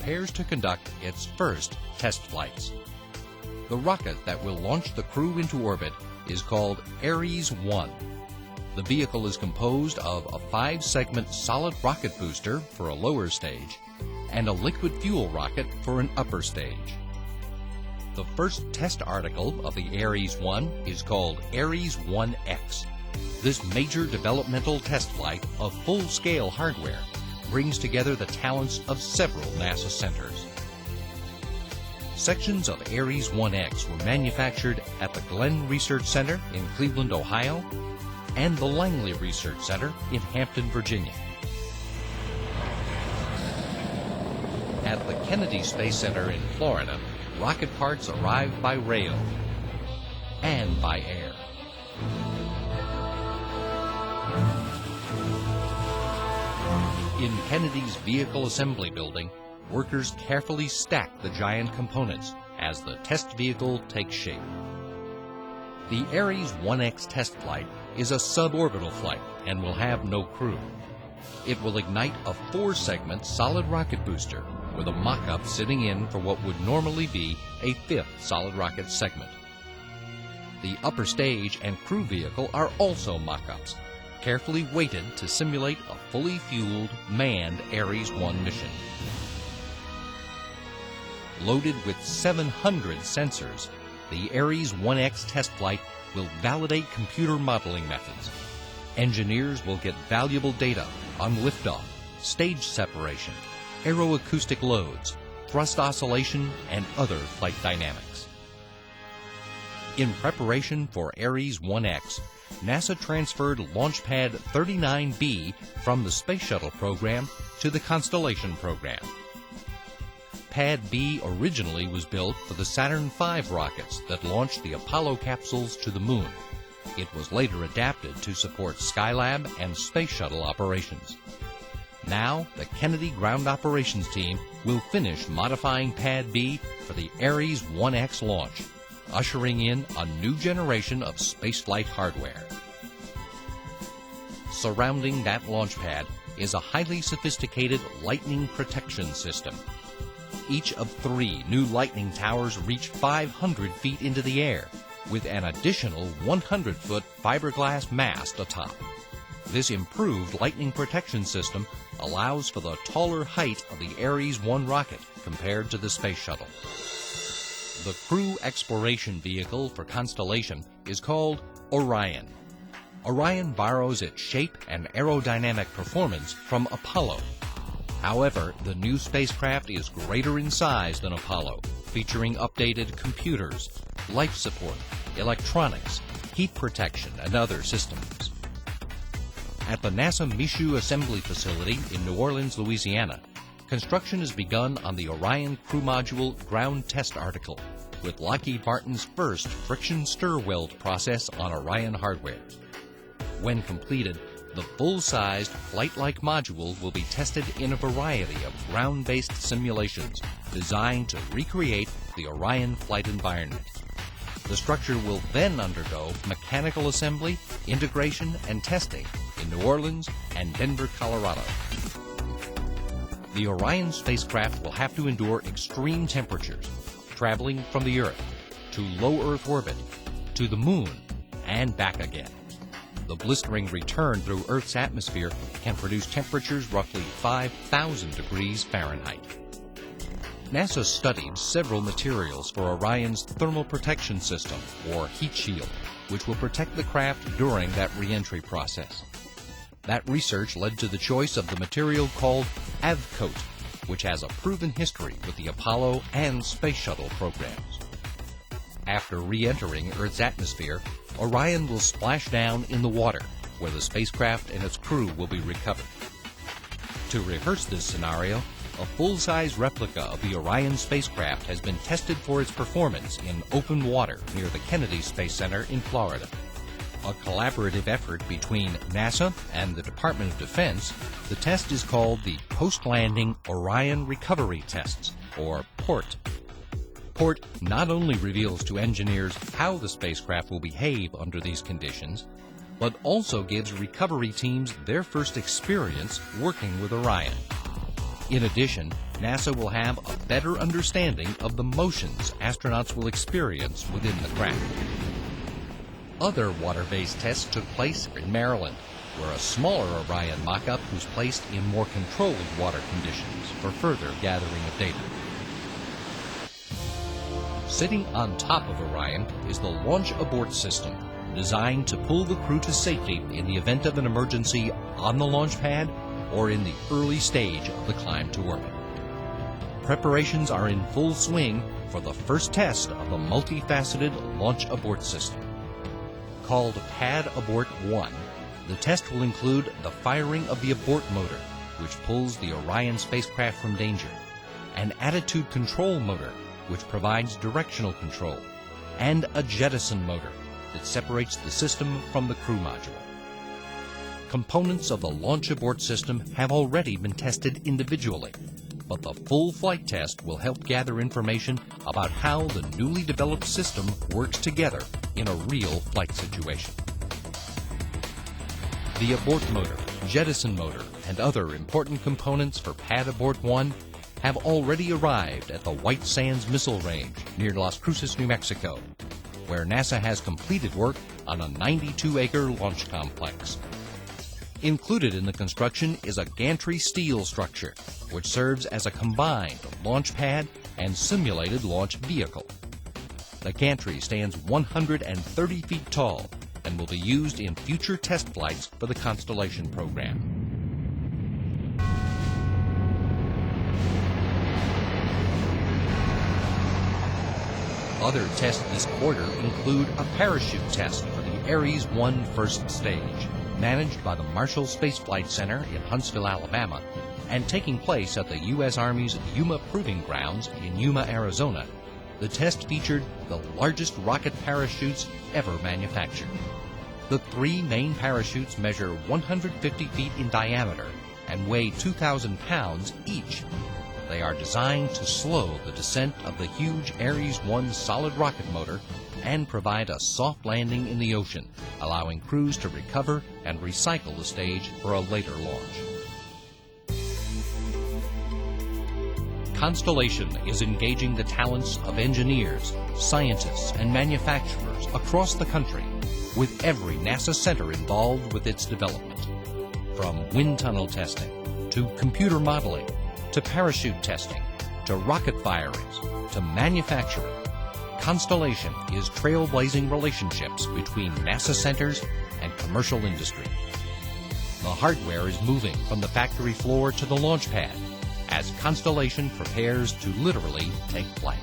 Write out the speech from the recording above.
prepares to conduct its first test flights. The rocket that will launch the crew into orbit is called Ares-1. The vehicle is composed of a 5-segment solid rocket booster for a lower stage and a liquid fuel rocket for an upper stage. The first test article of the Ares-1 is called Ares-1X. This major developmental test flight of full-scale hardware brings together the talents of several NASA centers. Sections of Ares-1X were manufactured at the Glenn Research Center in Cleveland, Ohio, and the Langley Research Center in Hampton, Virginia. At the Kennedy Space Center in Florida, rocket parts arrived by rail and by air. In Kennedy's Vehicle Assembly Building, workers carefully stack the giant components as the test vehicle takes shape. The Ares-1X test flight is a suborbital flight and will have no crew. It will ignite a 4-segment solid rocket booster with a mock-up sitting in for what would normally be a 5th solid rocket segment. The upper stage and crew vehicle are also mock-ups, carefully weighted to simulate a fully fueled, manned Ares-1 mission. Loaded with 700 sensors, the Ares-1X test flight will validate computer modeling methods. Engineers will get valuable data on liftoff, stage separation, aeroacoustic loads, thrust oscillation, and other flight dynamics. In preparation for Ares-1X, NASA transferred Launch Pad 39B from the Space Shuttle program to the Constellation program. Pad B originally was built for the Saturn V rockets that launched the Apollo capsules to the Moon. It was later adapted to support Skylab and Space Shuttle operations. Now, the Kennedy Ground Operations Team will finish modifying Pad B for the Ares-1X launch, ushering in a new generation of spaceflight hardware. Surrounding that launch pad is a highly sophisticated lightning protection system. Each of 3 new lightning towers reach 500 feet into the air, with an additional 100-foot fiberglass mast atop. This improved lightning protection system allows for the taller height of the Ares-1 rocket compared to the Space Shuttle. The crew exploration vehicle for Constellation is called Orion. Orion borrows its shape and aerodynamic performance from Apollo. However, the new spacecraft is greater in size than Apollo, featuring updated computers, life support, electronics, heat protection, and other systems. At the NASA Michoud Assembly Facility in New Orleans, Louisiana, construction has begun on the Orion Crew Module ground test article, with Lockheed Martin's first friction stir weld process on Orion hardware. When completed, the full-sized flight-like module will be tested in a variety of ground-based simulations designed to recreate the Orion flight environment. The structure will then undergo mechanical assembly, integration, and testing in New Orleans and Denver, Colorado. The Orion spacecraft will have to endure extreme temperatures, traveling from the Earth to low Earth orbit, to the Moon, and back again. The blistering return through Earth's atmosphere can produce temperatures roughly 5,000 degrees Fahrenheit. NASA studied several materials for Orion's thermal protection system, or heat shield, which will protect the craft during that re-entry process. That research led to the choice of the material called AVCOAT, which has a proven history with the Apollo and Space Shuttle programs. After re-entering Earth's atmosphere, Orion will splash down in the water, where the spacecraft and its crew will be recovered. To rehearse this scenario, a full-size replica of the Orion spacecraft has been tested for its performance in open water near the Kennedy Space Center in Florida. A collaborative effort between NASA and the Department of Defense, the test is called the Post-Landing Orion Recovery Tests, or PORT. PORT not only reveals to engineers how the spacecraft will behave under these conditions, but also gives recovery teams their first experience working with Orion. In addition, NASA will have a better understanding of the motions astronauts will experience within the craft. Other water-based tests took place in Maryland, where a smaller Orion mock-up was placed in more controlled water conditions for further gathering of data. Sitting on top of Orion is the Launch Abort System, designed to pull the crew to safety in the event of an emergency on the launch pad or in the early stage of the climb to orbit. Preparations are in full swing for the first test of the multifaceted Launch Abort System. Called Pad Abort 1, the test will include the firing of the abort motor, which pulls the Orion spacecraft from danger, an attitude control motor, which provides directional control, and a jettison motor that separates the system from the crew module. Components of the Launch Abort System have already been tested individually, but the full flight test will help gather information about how the newly developed system works together in a real flight situation. The abort motor, jettison motor, and other important components for Pad Abort 1 have already arrived at the White Sands Missile Range near Las Cruces, New Mexico, where NASA has completed work on a 92-acre launch complex. Included in the construction is a gantry steel structure, which serves as a combined launch pad and simulated launch vehicle. The gantry stands 130 feet tall and will be used in future test flights for the Constellation program. Other tests this quarter include a parachute test for the Ares 1 first stage, managed by the Marshall Space Flight Center in Huntsville, Alabama, and taking place at the U.S. Army's Yuma Proving Grounds in Yuma, Arizona. The test featured the largest rocket parachutes ever manufactured. The three main parachutes measure 150 feet in diameter and weigh 2,000 pounds each. They are designed to slow the descent of the huge Ares 1 solid rocket motor and provide a soft landing in the ocean, allowing crews to recover and recycle the stage for a later launch. Constellation is engaging the talents of engineers, scientists, and manufacturers across the country, with every NASA center involved with its development. From wind tunnel testing, to computer modeling, to parachute testing, to rocket firings, to manufacturing, Constellation is trailblazing relationships between NASA centers and commercial industry. The hardware is moving from the factory floor to the launch pad as Constellation prepares to literally take flight.